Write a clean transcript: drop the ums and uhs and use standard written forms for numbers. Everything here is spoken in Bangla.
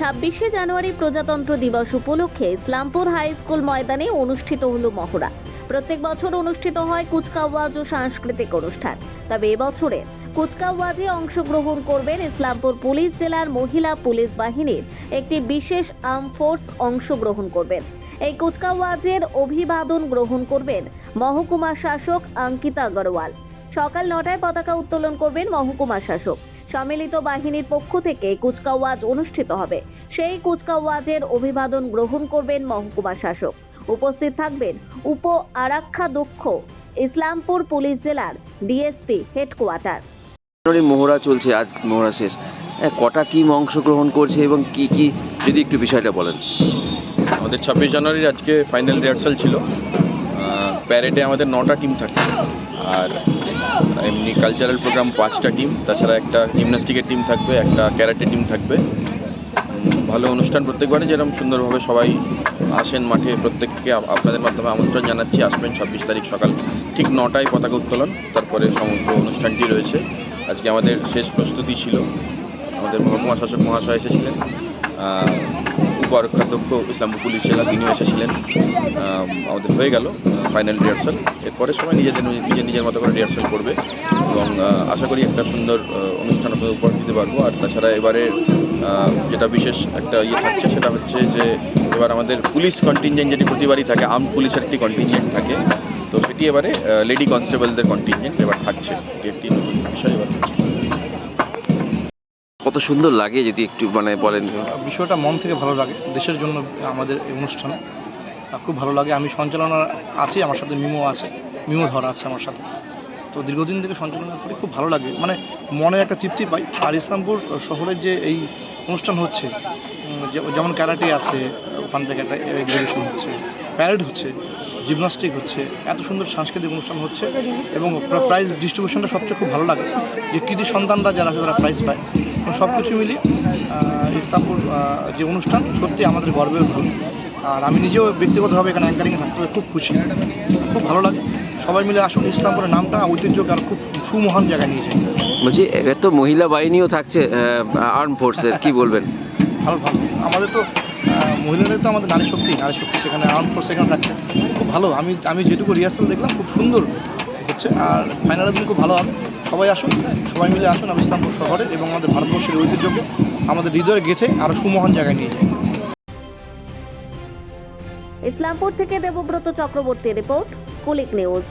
26শে জানুয়ারি প্রজাতন্ত্র দিবস উপলক্ষে ইসলামপুর হাই স্কুল ময়দানে অনুষ্ঠিত হলো মহড়া। প্রত্যেক বছর অনুষ্ঠিত হয় কুচকাওয়াজ ও সাংস্কৃতিক অনুষ্ঠান। তবে এবছরে কুচকাওয়াজে অংশগ্রহণ করবেন ইসলামপুর পুলিশ জেলার মহিলা পুলিশ বাহিনীর একটি বিশেষ আর্ম ফোর্স অংশগ্রহণ করবেন। এই কুচকাওয়াজের অভিবাদন গ্রহণ করবেন মহকুমা শাসক অঙ্কিতা আগরওয়াল। সকাল 9টায় পতাকা উত্তোলন করবেন মহকুমা শাসক। সম্মিলিত বাহিনীর পক্ষ থেকে কুচকাওয়াজ অনুষ্ঠিত হবে। সেই কুচকাওয়াজের অভিবাদন গ্রহণ করবেন মহকুমা শাসক। উপস্থিত থাকবেন উপ আরক্ষাধ্যক্ষ ইসলামপুর পুলিশ জেলার ডিএসপি হেডকোয়ার্টার। মহড়া চলছে, আজ মহড়া শেষ। কটা টিম অংশগ্রহণ করছে এবং কি কি যদি একটু বিষয়টা বলেন। আমাদের 26 জানুয়ারির আজকে ফাইনাল রিহার্সাল ছিল। প্যারেডে আমাদের 9টা টিম থাকছে, আর এমনি কালচারাল প্রোগ্রাম 5টা টিম, তাছাড়া একটা জিমন্যাস্টিকের টিম থাকবে, একটা ক্যারাটে টিম থাকবে। ভালো অনুষ্ঠান প্রত্যেকবারে যেরকম সুন্দরভাবে সবাই আসেন মাঠে, প্রত্যেককে আপনাদের মাধ্যমে আমন্ত্রণ জানাচ্ছি। আসবেন 26 তারিখ সকাল ঠিক 9টায় পতাকা উত্তোলন, তারপরে সমগ্র অনুষ্ঠানটি রয়েছে। আজকে আমাদের শেষ প্রস্তুতি ছিল, আমাদের মহকুমা শাসক মহাশয় এসেছিলেন, উপ আরক্ষাধ্যক্ষ ইসলামপুর পুলিশ জেলা তিনিও এসেছিলেন। আমাদের হয়ে গেল ফাইনাল রিহার্সাল। এরপরে সবাই নিজের মতো করে রিহার্সাল করবে এবং আশা করি একটা সুন্দর অনুষ্ঠান আপনাদের উপহার দিতে পারবো। আর তাছাড়া এবারে যেটা বিশেষ একটা থাকছে সেটা হচ্ছে যে এবার আমাদের পুলিশ কন্টিনজেন্ট যেটি প্রতিবারই থাকে, আর্ম পুলিশের একটি কন্টিনজেন্ট থাকে, তো সেটি এবারে লেডি কনস্টেবলদের কন্টিনজেন্ট এবার থাকছে। এটি একটি নতুন বিষয় এবার হচ্ছে। কত সুন্দর লাগে যদি একটু বলেন। বিষয়টা মন থেকে ভালো লাগে, দেশের জন্য আমাদের এই অনুষ্ঠান খুব ভালো লাগে। আমি সঞ্চালনা আছি, আমার সাথে মিমো আছে, মিমো ধরা আছে আমার সাথে, তো দীর্ঘদিন থেকে সঞ্চালনা করি, খুব ভালো লাগে, মনে একটা তৃপ্তি পাই। আর ইসলামপুর শহরের যে এই অনুষ্ঠান হচ্ছে, যেমন ক্যারাটে আছে, ওখান থেকে একটা এক্সিবিশন হচ্ছে, প্যারেড হচ্ছে, জিমনাস্টিক হচ্ছে, এত সুন্দর সাংস্কৃতিক অনুষ্ঠান হচ্ছে এবং প্রাইজ ডিস্ট্রিবিউশনটা সবচেয়ে খুব ভালো লাগে, যে কৃতি সন্তানরা যারা আছে তারা প্রাইজ পায়। সব কিছু মিলিয়ে ইসলামপুর যে অনুষ্ঠান সত্যি আমাদের গর্বের ভালো। আর আমি নিজেও ব্যক্তিগতভাবে এখানে অ্যাঙ্কারিংয়ে থাকতে খুব খুশি, খুব ভালো লাগে। সবাই মিলে আসলে ইসলামপুরের নামটা ঐতিহ্যকে আর খুব সুমহান জায়গায় নিয়ে যায়। বলছি এত মহিলা বাহিনীও থাকছে আর্ম ফোর্সের, কি বলবেন? ভালো আমাদের তো মহিলাদের তো আমাদের নারী শক্তি সেখানে আর্ম ফোর্স এখানে থাকছে, খুব ভালো। আমি যেটুকু রিহার্সাল দেখলাম খুব সুন্দর হচ্ছে, আর ফাইনালের দিন খুব ভালো হবে। সবাই আসুন, সবাই মিলে আসুন, আমি ইসলামপুর শহরে এবং আমাদের ভারতবর্ষের ঐতিহ্যকে আমাদের হৃদয়ে গেঁথে আরও সুমহান জায়গায় নিয়ে যাই। ইসলামপুর থেকে দেবব্রত চক্রবর্তী রিপোর্ট, কুলিক নিউজ।